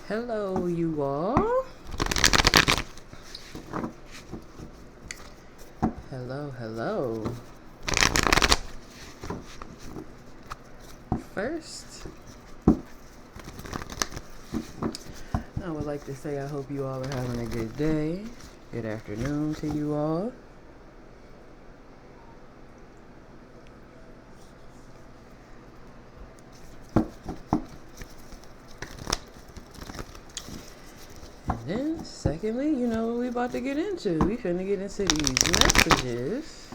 Hello, you all. Hello. First, I would like to say I hope you all are having a good day. Good afternoon to you all. And then, secondly, you know what we about to get into. We finna get into these messages.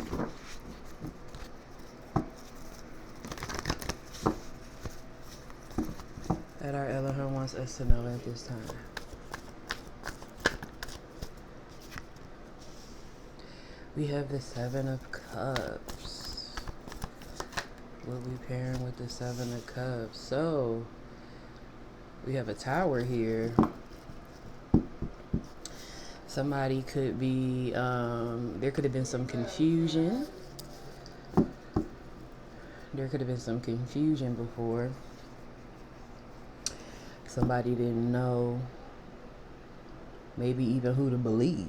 That our Elohim wants us to know at this time. We have the Seven of Cups. What we pairing with the Seven of Cups? So, we have a Tower here. Somebody could be, there could have been some confusion. There could have been some confusion before. Somebody didn't know maybe even who to believe.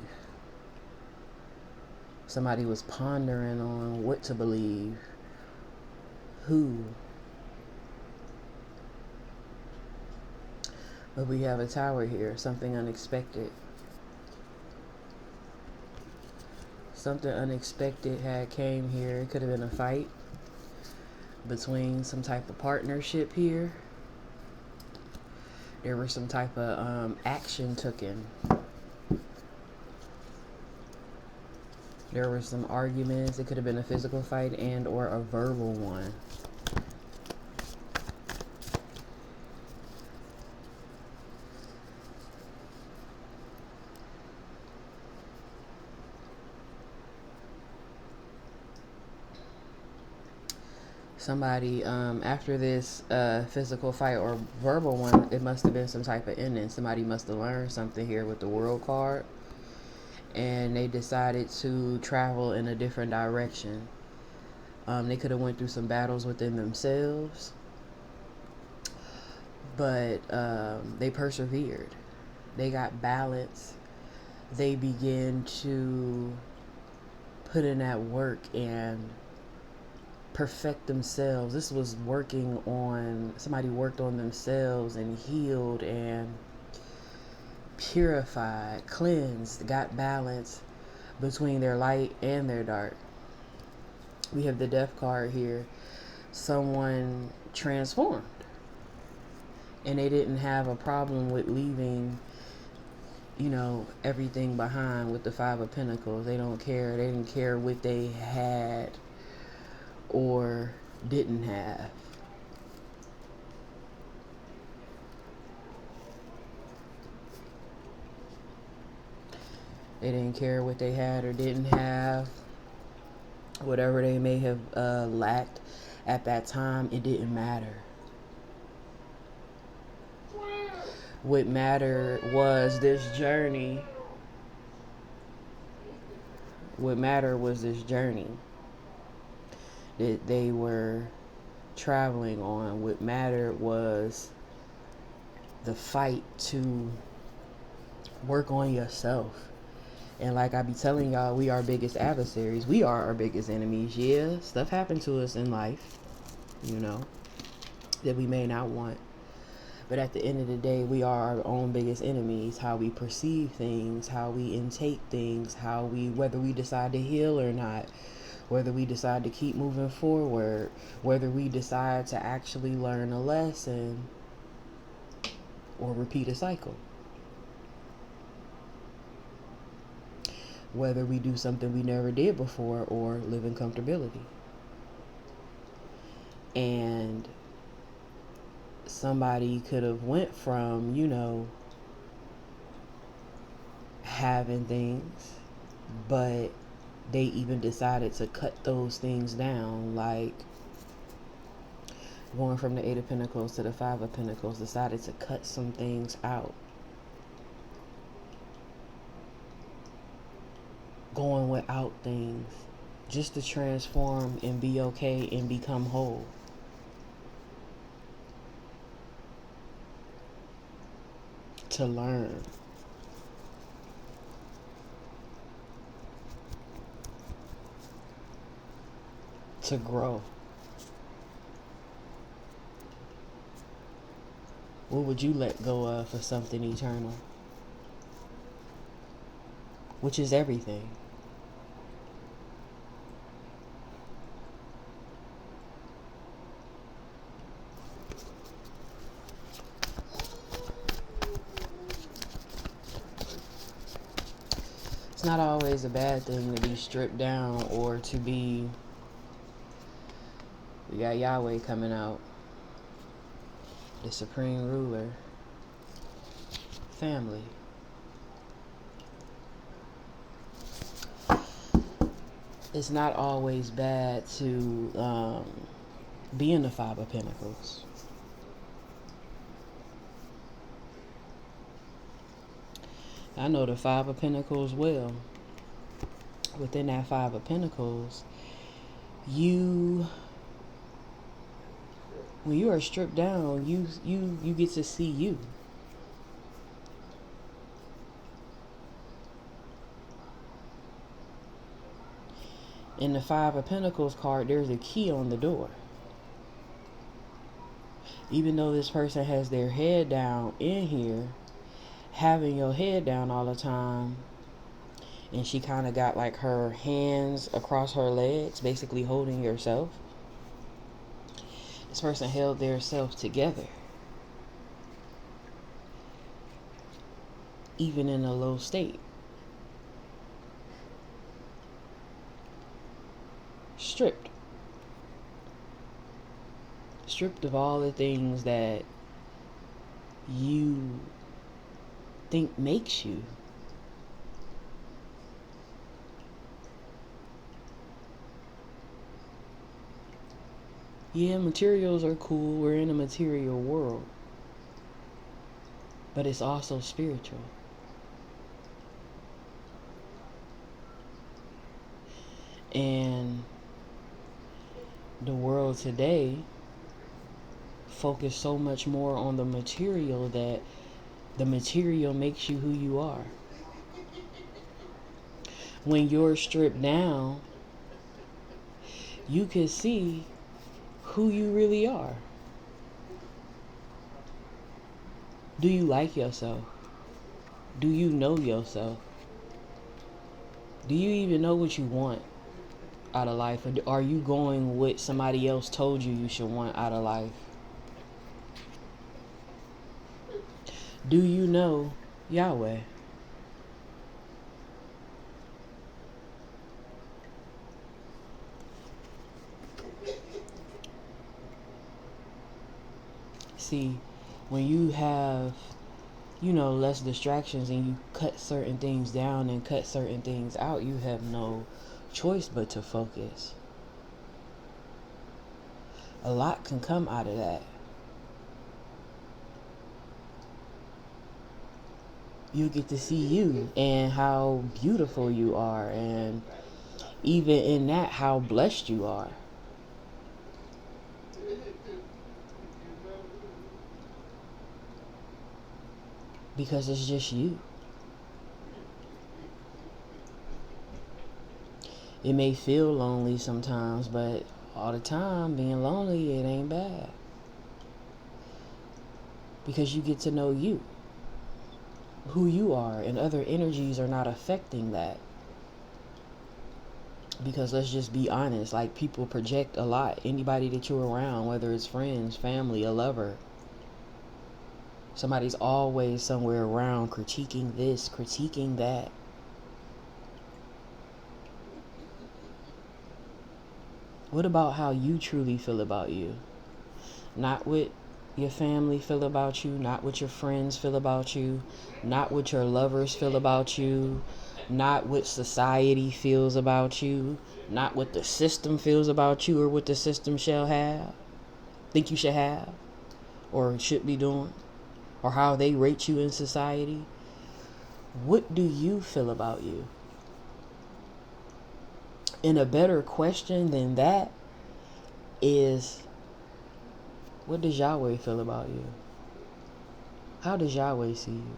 Somebody was pondering on what to believe, who. But we have a Tower here, something unexpected. Something unexpected had came here. It could have been a fight between some type of partnership here. There was some type of action taken. There were some arguments. It could have been a physical fight and or a verbal one. Somebody, after this physical fight or verbal one, it must have been some type of ending. Somebody must have learned something here with the World card. And they decided to travel in a different direction. They could have went through some battles within themselves. But they persevered. They got balance. They began to put in that work and perfect themselves. This was working on, somebody worked on themselves and healed and purified, cleansed, got balance between their light and their dark. We have the Death card here. Someone transformed. And they didn't have a problem with leaving, everything behind with the Five of Pentacles. They don't care. They didn't care what they had or didn't have. They didn't care what they had or didn't have. Whatever they may have lacked at that time, it didn't matter. What mattered was this journey. What mattered was this journey that they were traveling on. What mattered was the fight to work on yourself. And like I be telling y'all, we are our biggest adversaries. We are our biggest enemies. Yeah, stuff happened to us in life, that we may not want. But at the end of the day, we are our own biggest enemies. How we perceive things, how we intake things, whether we decide to heal or not, whether we decide to keep moving forward, whether we decide to actually learn a lesson or repeat a cycle. Whether we do something we never did before or live in comfortability. And somebody could have went from, having things, but they even decided to cut those things down, like going from the Eight of Pentacles to the Five of Pentacles, decided to cut some things out. Going without things just to transform and be okay and become whole. to learn, to grow. What would you let go of for something eternal? Which is everything. It's not always a bad thing to be stripped down or to be. We got Yahweh coming out, the supreme ruler, family. It's not always bad to be in the Five of Pentacles. I know the Five of Pentacles well. Within that Five of Pentacles, when you are stripped down, you get to see you. In the Five of Pentacles card, there's a key on the door. Even though this person has their head down in here, having your head down all the time, and she kind of got like her hands across her legs, basically holding yourself. This person held their self together, even in a low state. Stripped of all the things that you think makes you. Yeah, materials are cool. We're in a material world. But it's also spiritual. And the world today focus so much more on the material that the material makes you who you are. When you're stripped down, you can see who you really are. Do you like yourself? Do you know yourself? Do you even know what you want out of life? Or are you going with somebody else told you should want out of life? Do you know Yahweh? See, when you have, less distractions and you cut certain things down and cut certain things out, you have no choice but to focus. A lot can come out of that. You get to see you and how beautiful you are, and even in that, how blessed you are. Because it's just you. It may feel lonely sometimes, but all the time being lonely, it ain't bad. Because you get to know you, who you are, and other energies are not affecting that. Because let's just be honest, like, people project a lot. Anybody that you're around, whether it's friends, family, a lover, somebody's always somewhere around critiquing this, critiquing that. What about how you truly feel about you? Not what your family feel about you, not what your friends feel about you, not what your lovers feel about you, not what society feels about you, not what the system feels about you or what the system think you should have, or should be doing, or how they rate you in society. What do you feel about you? And a better question than that is, what does Yahweh feel about you? How does Yahweh see you?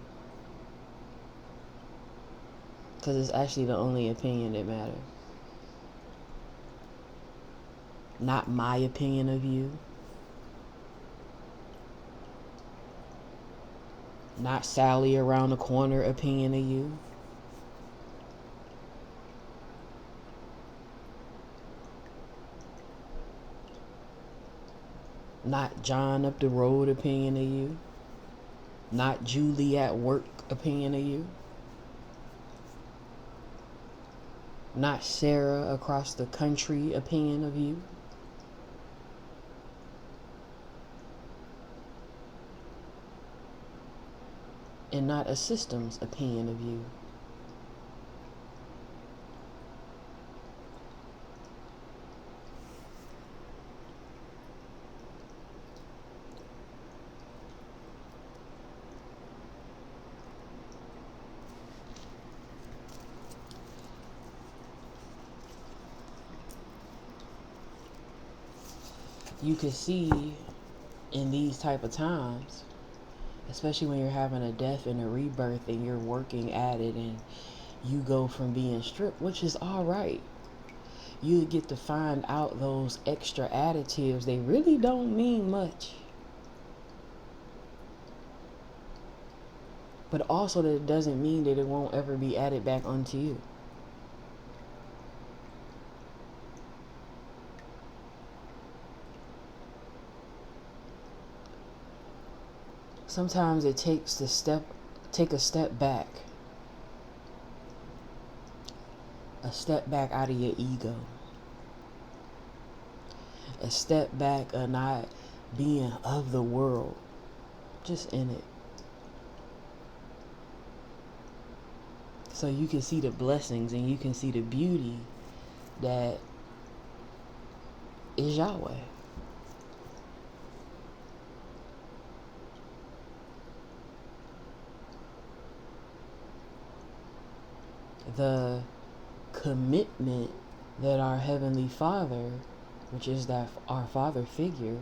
Because it's actually the only opinion that matters. Not my opinion of you. Not Sally around the corner opinion of you. Not John up the road opinion of you. Not Julie at work opinion of you. Not Sarah across the country opinion of you. And not a system's opinion of you. You can see in these type of times, especially when you're having a death and a rebirth and you're working at it and you go from being stripped, which is all right. You get to find out those extra additives. They really don't mean much. But also that doesn't mean that it won't ever be added back onto you. Sometimes it takes take a step back. A step back out of your ego. A step back of not being of the world. Just in it. So you can see the blessings and you can see the beauty that is Yahweh. The commitment that our Heavenly Father, which is that our Father figure,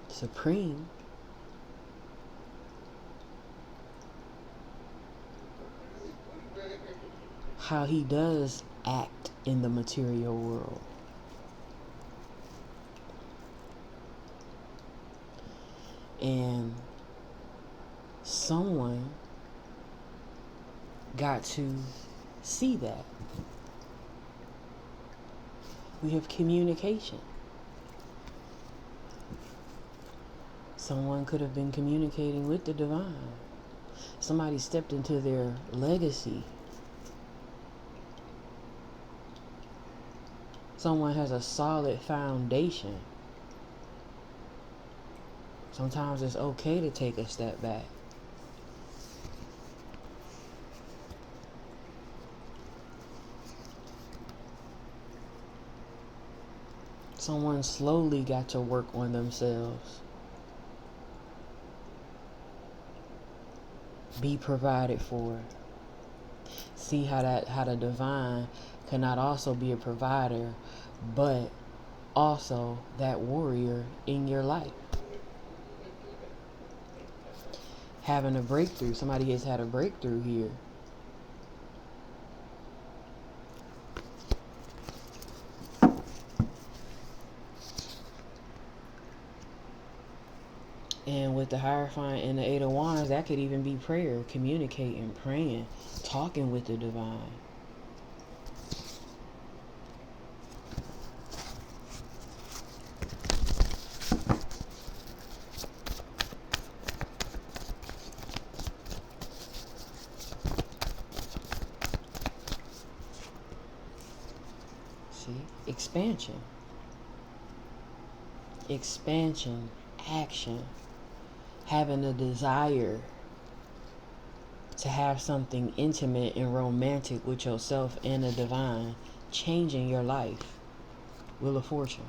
supreme, how he does act in the material world. And someone got to see that. We have communication. Someone could have been communicating with the divine. Somebody stepped into their legacy. Someone has a solid foundation. Sometimes it's okay to take a step back. Someone slowly got to work on themselves. Be provided for. See how the divine cannot also be a provider, but also that warrior in your life. Having a breakthrough. Somebody has had a breakthrough here. And with the Hierophant and the Eight of Wands, that could even be prayer, communicating, praying, talking with the divine. See? Expansion. Expansion. Action. Having a desire to have something intimate and romantic with yourself and the divine, changing your life. Wheel of Fortune.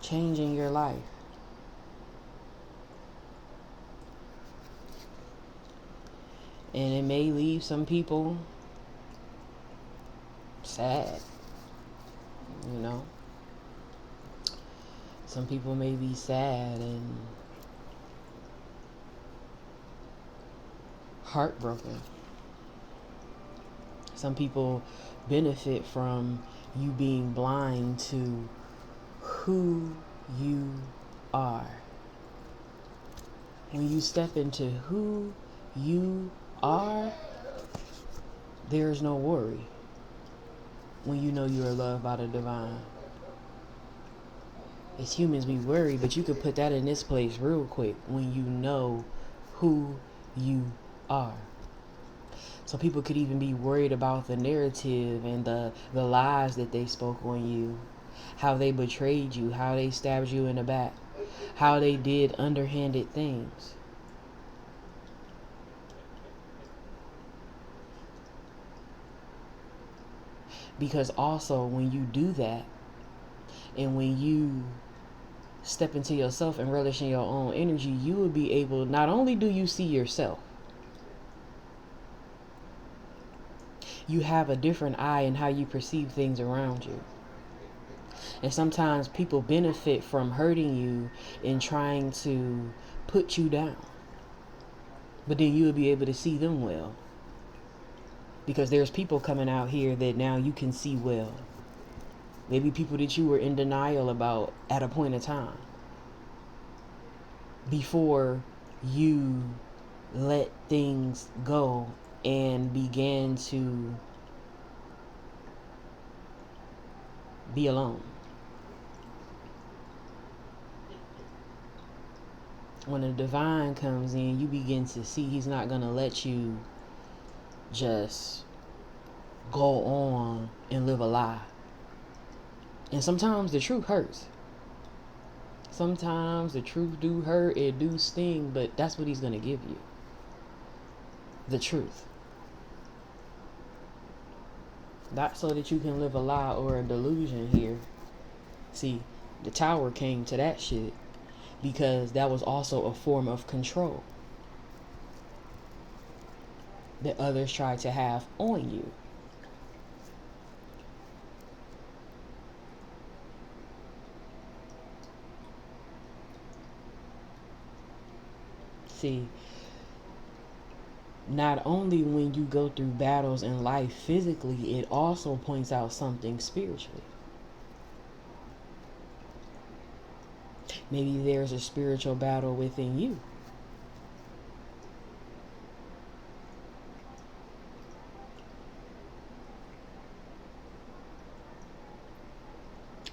Changing your life. And it may leave some people sad, you know. Some people may be sad and heartbroken. Some people benefit from you being blind to who you are. When you step into who you are, there's no worry when you know you are loved by the divine. As humans, we worry, but you could put that in this place real quick when you know who you are. So people could even be worried about the narrative and the lies that they spoke on you, how they betrayed you, how they stabbed you in the back, how they did underhanded things. Because also when you do that, and when you step into yourself and relish in your own energy, you will be able, not only do you see yourself, you have a different eye in how you perceive things around you. And sometimes people benefit from hurting you and trying to put you down. But then you will be able to see them well. Because there's people coming out here that now you can see well. Maybe people that you were in denial about at a point in time, before you let things go and began to be alone. When the divine comes in, you begin to see he's not going to let you just go on and live a lie. And sometimes the truth hurts. Sometimes the truth do hurt, it do sting, but that's what he's going to give you. The truth. Not so that you can live a lie or a delusion here. See, the tower came to that shit because that was also a form of control that others tried to have on you. See, not only when you go through battles in life physically, it also points out something spiritually. Maybe there's a spiritual battle within you.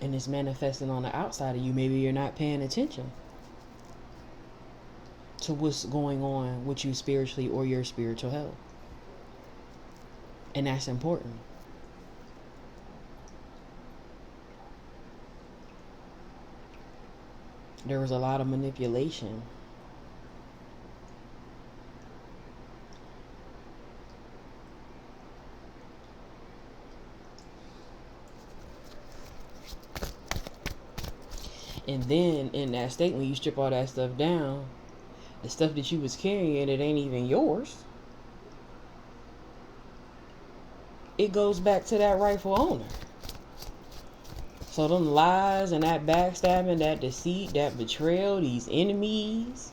And it's manifesting on the outside of you. Maybe you're not paying attention to what's going on with you spiritually or your spiritual health. And that's important. There was a lot of manipulation. And then in that state, when you strip all that stuff down, the stuff that you was carrying, it ain't even yours. It goes back to that rightful owner. So them lies and that backstabbing, that deceit, that betrayal, these enemies,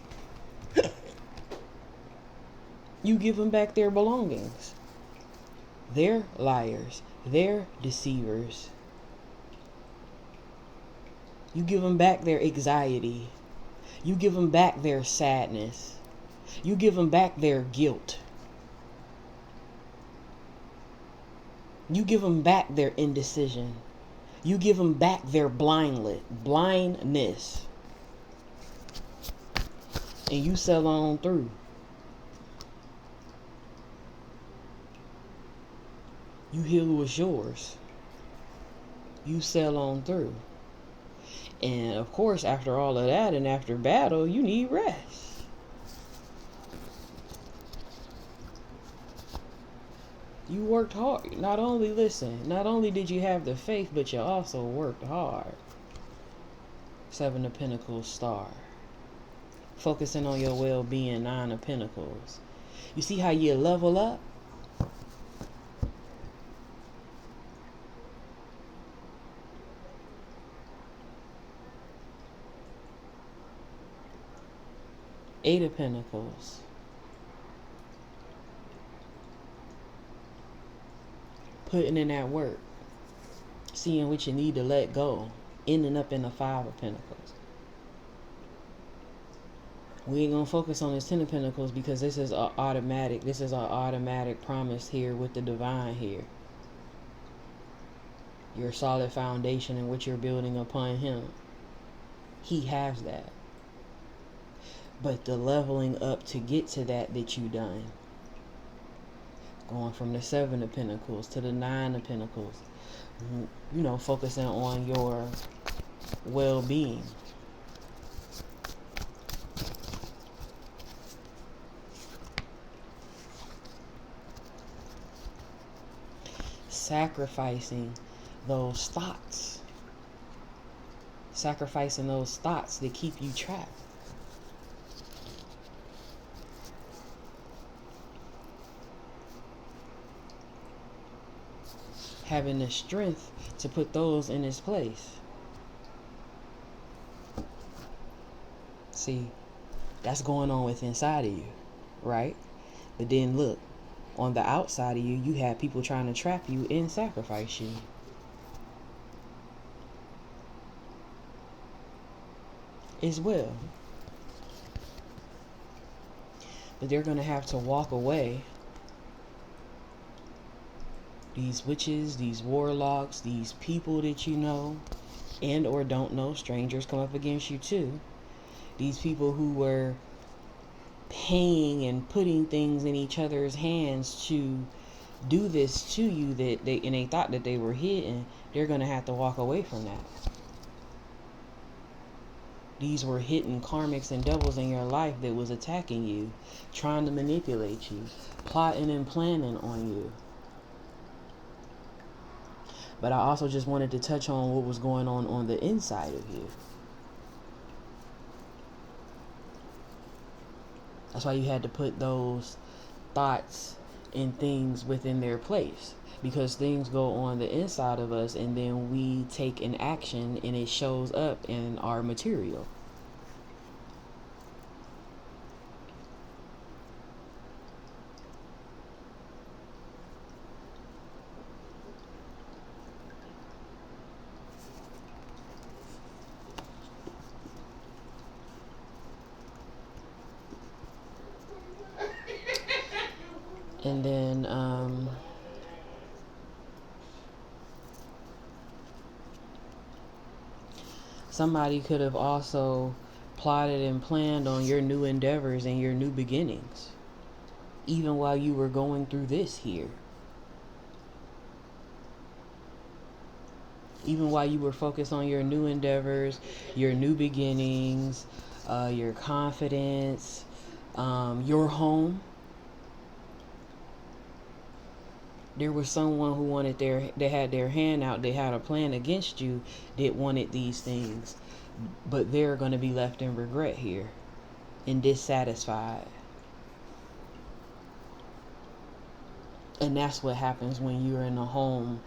you give them back their belongings. They're liars. They're deceivers. You give them back their anxiety. You give them back their sadness. You give them back their guilt. You give them back their indecision. You give them back their blindness. And you sell on through. You heal what's yours. You sell on through. And of course, after all of that and after battle, you need rest. You worked hard. Not only did you have the faith, but you also worked hard. Seven of Pentacles, Star. Focusing on your well-being, Nine of Pentacles. You see how you level up? Eight of Pentacles. Putting in that work. Seeing what you need to let go. Ending up in the Five of Pentacles. We ain't gonna focus on this Ten of Pentacles because this is our automatic. This is our automatic promise here with the divine here. Your solid foundation and what you're building upon him. He has that. But the leveling up to get to that you done. Going from the Seven of Pentacles to the Nine of Pentacles. You know, focusing on your well-being. Sacrificing those thoughts. Sacrificing those thoughts that keep you trapped. Having the strength to put those in its place. See, that's going on with inside of you, right? But then look, on the outside of you, you have people trying to trap you and sacrifice you. As well. But they're going to have to walk away. These witches, these warlocks, these people that you know and or don't know, strangers come up against you too. These people who were paying and putting things in each other's hands to do this to you that they thought that they were hidden, they're going to have to walk away from that. These were hidden karmics and devils in your life that was attacking you, trying to manipulate you, plotting and planning on you. But I also just wanted to touch on what was going on the inside of you. That's why you had to put those thoughts and things within their place. Because things go on the inside of us and then we take an action and it shows up in our material. And then somebody could have also plotted and planned on your new endeavors and your new beginnings, even while you were going through this here. Even while you were focused on your new endeavors, your new beginnings, your confidence, your home. There was someone who they had their hand out, they had a plan against you, that wanted these things. But they're going to be left in regret here and dissatisfied. And that's what happens when you're in the home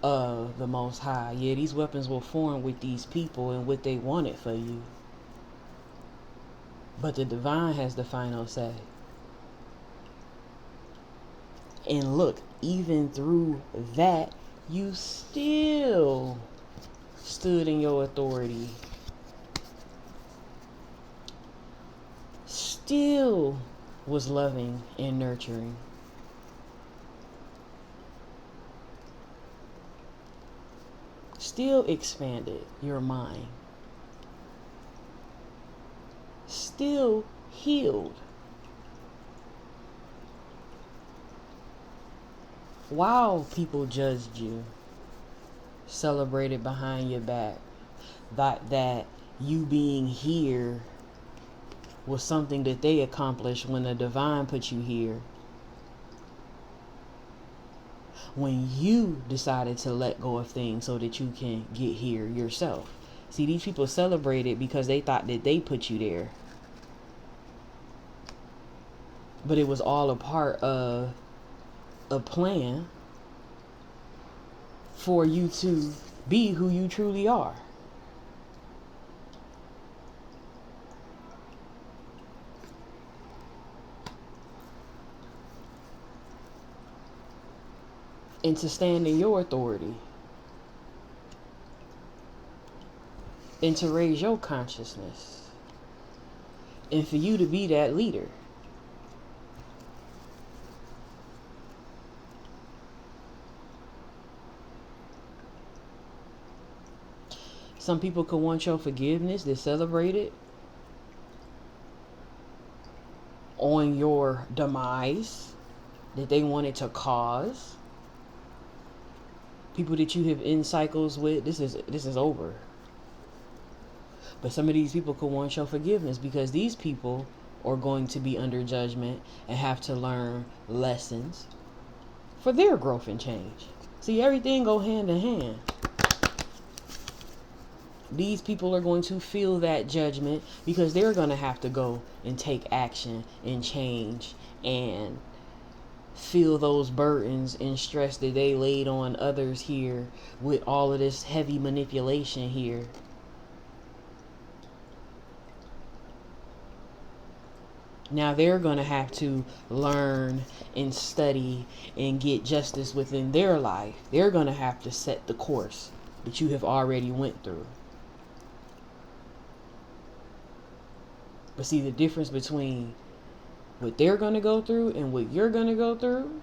of the Most High. Yeah, these weapons will form with these people and what they wanted for you. But the divine has the final say. And look, even through that, you still stood in your authority. Still was loving and nurturing. Still expanded your mind. Still healed. While people judged you, celebrated behind your back, thought that you being here was something that they accomplished when the divine put you here. When you decided to let go of things so that you can get here yourself. See, these people celebrated because they thought that they put you there. But it was all a part of a plan for you to be who you truly are. and to stand in your authority and to raise your consciousness and for you to be that leader. Some people could want your forgiveness to celebrate it on your demise that they wanted to cause. People that you have in cycles with, this is over. But some of these people could want your forgiveness because these people are going to be under judgment and have to learn lessons for their growth and change. See, everything go hand in hand. These people are going to feel that judgment because they're going to have to go and take action and change and feel those burdens and stress that they laid on others here with all of this heavy manipulation here. Now they're going to have to learn and study and get justice within their life. They're going to have to set the course that you have already went through. But see, the difference between what they're going to go through and what you're going to go through,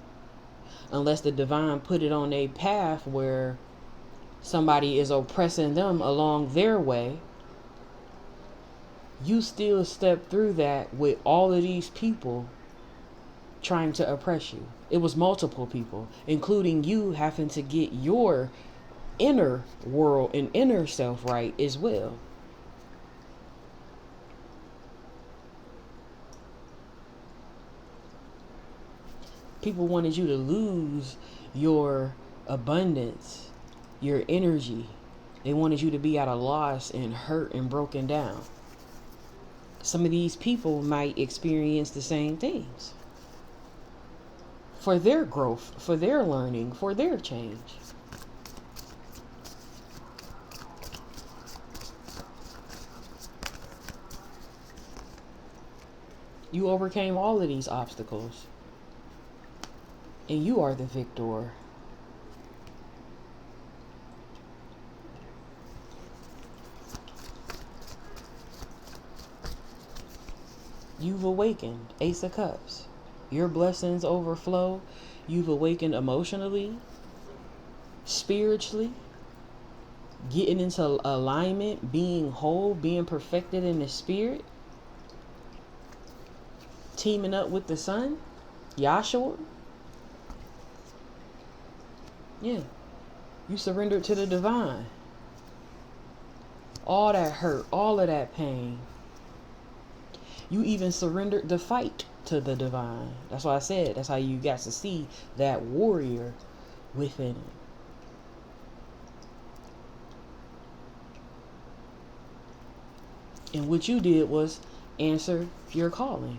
unless the divine put it on a path where somebody is oppressing them along their way, you still step through that with all of these people trying to oppress you. It was multiple people, including you having to get your inner world and inner self right as well. People wanted you to lose your abundance, your energy. They wanted you to be at a loss and hurt and broken down. Some of these people might experience the same things for their growth, for their learning, for their change. You overcame all of these obstacles, and you are the victor. You've awakened, Ace of Cups. Your blessings overflow. You've awakened emotionally, spiritually, getting into alignment, being whole, being perfected in the spirit, teaming up with the sun, Yahshua. Yeah, you surrendered to the divine. All that hurt, all of that pain. You even surrendered the fight to the divine. That's why I said, that's how you got to see that warrior within it. And what you did was answer your calling.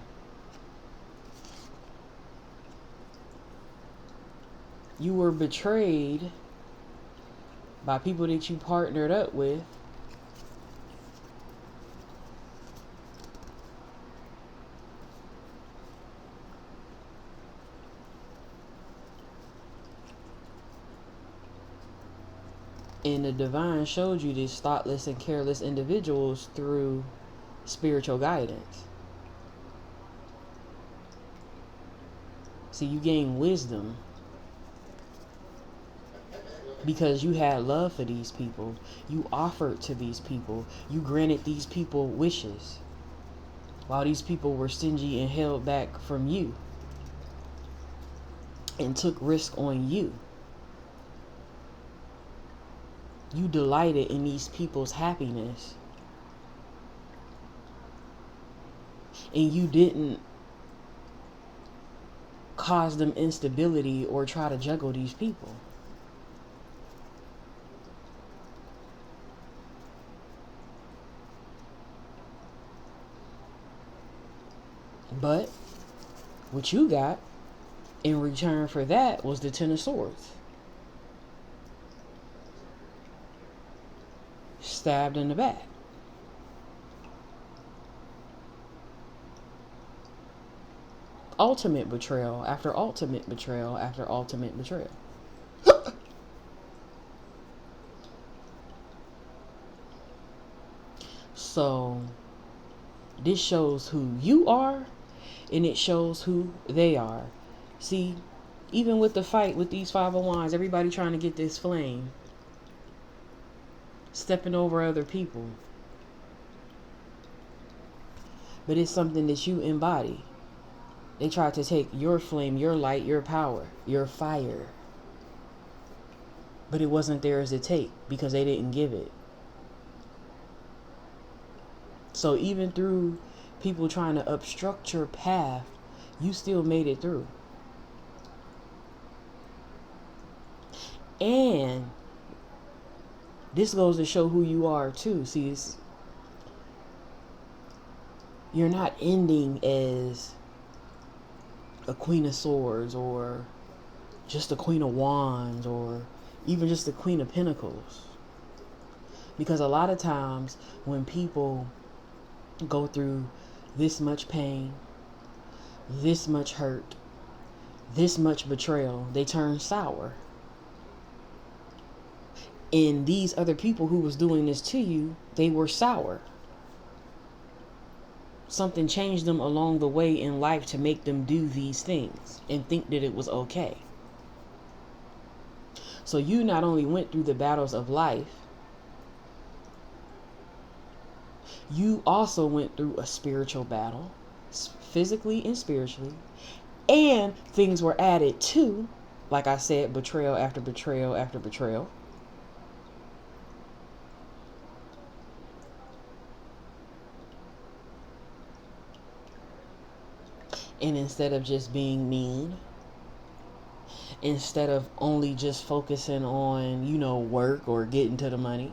You were betrayed by people that you partnered up with. And the divine showed you these thoughtless and careless individuals through spiritual guidance. See, you gained wisdom because you had love for these people. You offered to these people. You granted these people wishes while these people were stingy and held back from you and took risk on you. You delighted in these people's happiness. And you didn't cause them instability or try to juggle these people. But what you got in return for that was the Ten of Swords. Stabbed in the back. Ultimate betrayal after ultimate betrayal after ultimate betrayal. So this shows who you are, and it shows who they are. See, even with the fight with these Five of Wands, everybody trying to get this flame, stepping over other people. But it's something that you embody. They tried to take your flame, your light, your power, your fire. But it wasn't theirs to take because they didn't give it. So even through people trying to obstruct your path, you still made it through. And this goes to show who you are too. See, you're not ending as a Queen of Swords or just a Queen of Wands or even just the Queen of Pentacles. Because a lot of times when people go through this much pain, this much hurt, this much betrayal, they turn sour. And these other people who was doing this to you, they were sour. Something changed them along the way in life to make them do these things and think that it was okay. So you not only went through the battles of life, you also went through a spiritual battle, physically and spiritually, and things were added to, like I said, betrayal after betrayal after betrayal. And instead of just being mean, instead of only just focusing on, work or getting to the money,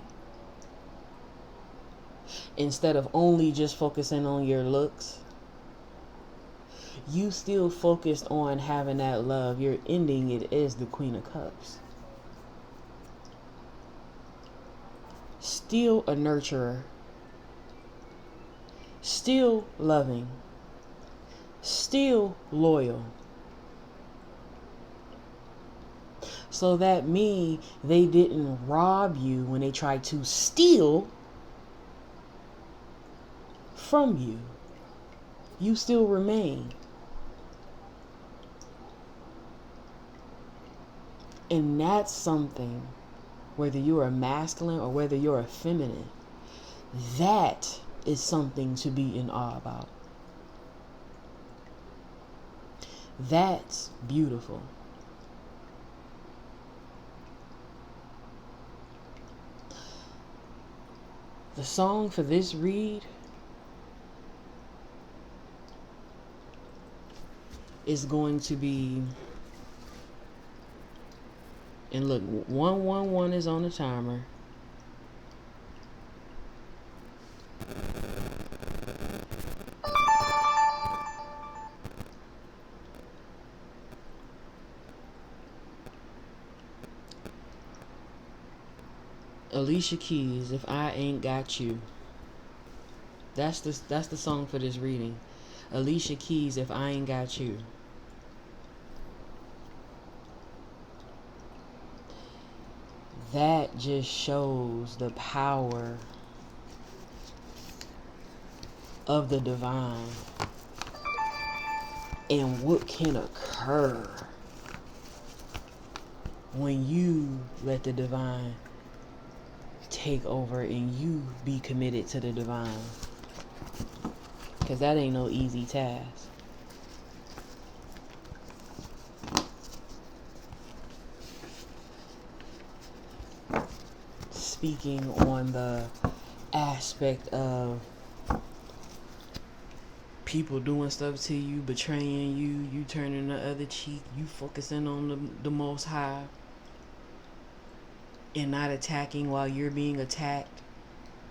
instead of only just focusing on your looks, you still focused on having that love. You're ending it as the Queen of Cups. Still a nurturer. Still loving. Still loyal. So that means they didn't rob you when they tried to steal from you. You still remain. And that's something, whether you're a masculine or whether you're a feminine, that is something to be in awe about. That's beautiful. The song for this read is going to be, and look, 111 is on the timer. Alicia Keys, If I Ain't Got You. That's the song for this reading. Alicia Keys, If I Ain't Got You. That just shows the power of the divine and what can occur when you let the divine take over and you be committed to the divine. Because that ain't no easy task. Speaking on the aspect of people doing stuff to you, betraying you, you turning the other cheek, you focusing on the Most High and not attacking while you're being attacked,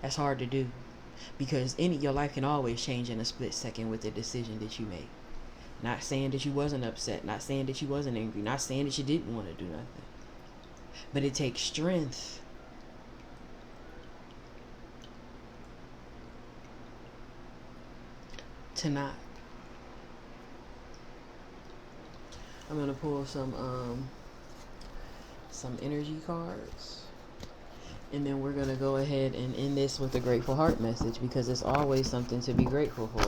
that's hard to do. Because your life can always change in a split second with the decision that you make. Not saying that you wasn't upset, not saying that you wasn't angry, not saying that you didn't want to do nothing. But it takes strength to not. I'm gonna pull some energy cards, And then we're going to go ahead and end this with a grateful heart message, because it's always something to be grateful for.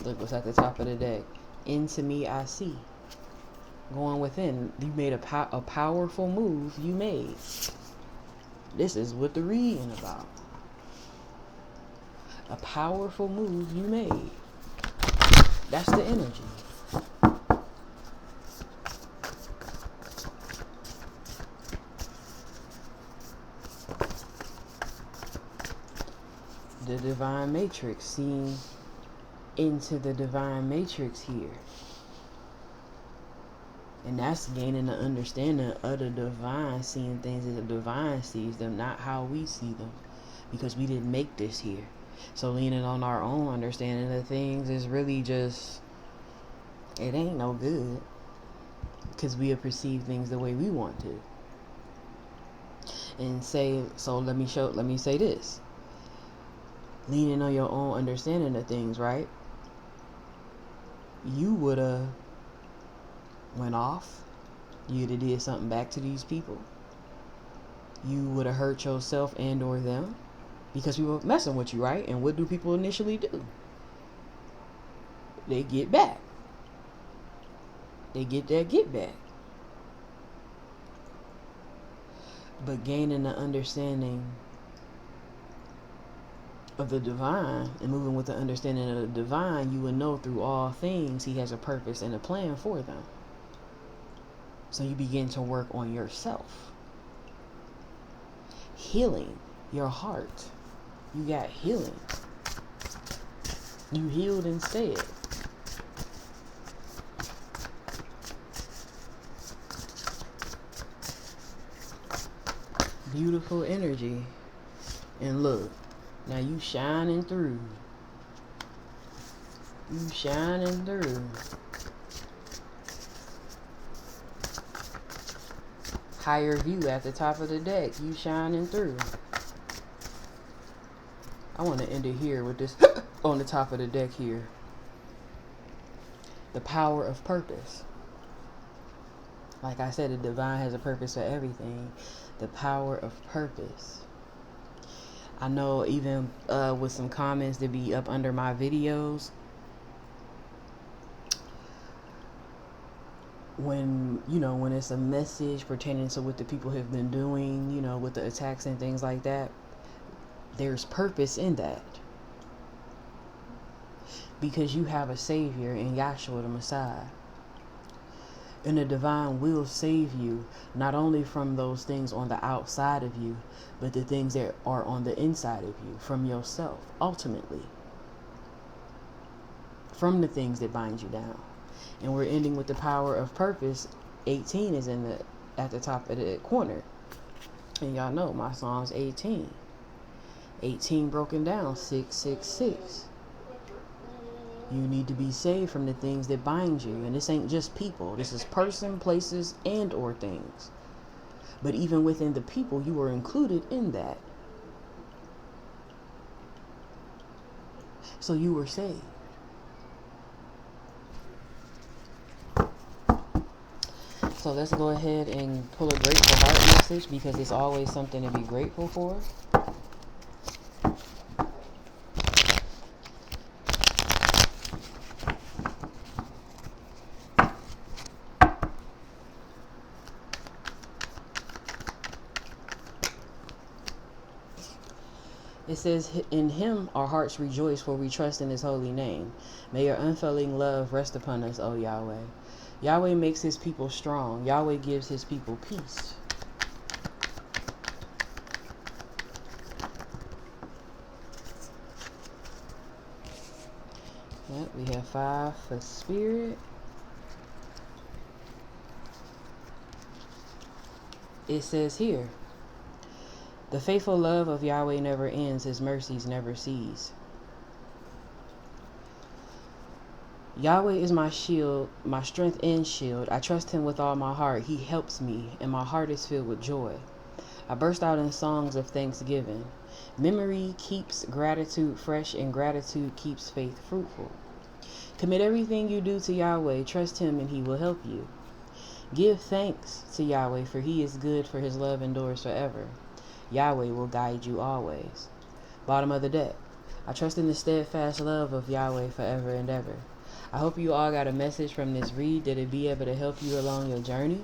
Look what's at the top of the deck. Into me I see. Going within. You made a powerful move. You made. This is what the reading about. A powerful move you made. That's the energy. The divine matrix, seeing into the divine matrix here. And that's gaining the understanding of the divine, seeing things as the divine sees them, not how we see them, because we didn't make this here. So leaning on our own understanding of things is really just, it ain't no good, because we have perceived things the way we want to. And say, so let me say this. Leaning on your own understanding of things, right? You would have went off. You'd have did something back to these people. You would have hurt yourself and or them, because we were messing with you, right? And what do people initially do? They get back. They get that get back. But gaining the understanding of the divine and moving with the understanding of the divine, you will know through all things he has a purpose and a plan for them. So you begin to work on yourself. Healing your heart. You got healing. You healed instead. Beautiful energy. And look, now you shining through. You shining through. Higher view at the top of the deck. You shining through. I want to end it here with this on the top of the deck here. The power of purpose. Like I said, the divine has a purpose for everything. The power of purpose. I know even with some comments that be up under my videos, when it's a message pertaining to what the people have been doing, with the attacks and things like that, there's purpose in that. Because you have a savior in Yahshua the Messiah. And the divine will save you, not only from those things on the outside of you, but the things that are on the inside of you, from yourself, ultimately. From the things that bind you down. And we're ending with the power of purpose. 18 is at the top of the corner. And y'all know my Psalm's 18. 18 broken down, 666. You need to be saved from the things that bind you. And this ain't just people. This is person, places, and or things. But even within the people, you are included in that. So you were saved. So let's go ahead and pull a grateful heart message, because it's always something to be grateful for. It says, in him our hearts rejoice, for we trust in his holy name. May your unfailing love rest upon us, O Yahweh. Yahweh makes his people strong. Yahweh gives his people peace. Yep, we have 5 for spirit. It says here, the faithful love of Yahweh never ends. His mercies never cease. Yahweh is my shield, my strength and shield. I trust him with all my heart. He helps me, and my heart is filled with joy. I burst out in songs of thanksgiving. Memory keeps gratitude fresh, and gratitude keeps faith fruitful. Commit everything you do to Yahweh. Trust him and he will help you. Give thanks to Yahweh, for he is good, for his love endures forever. Yahweh will guide you always. Bottom of the deck. I trust in the steadfast love of Yahweh forever and ever. I hope you all got a message from this read that it be able to help you along your journey.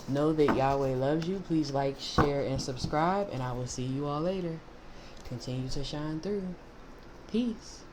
Know that Yahweh loves you. Please like, share, and subscribe, and I will see you all later. Continue to shine through. Peace.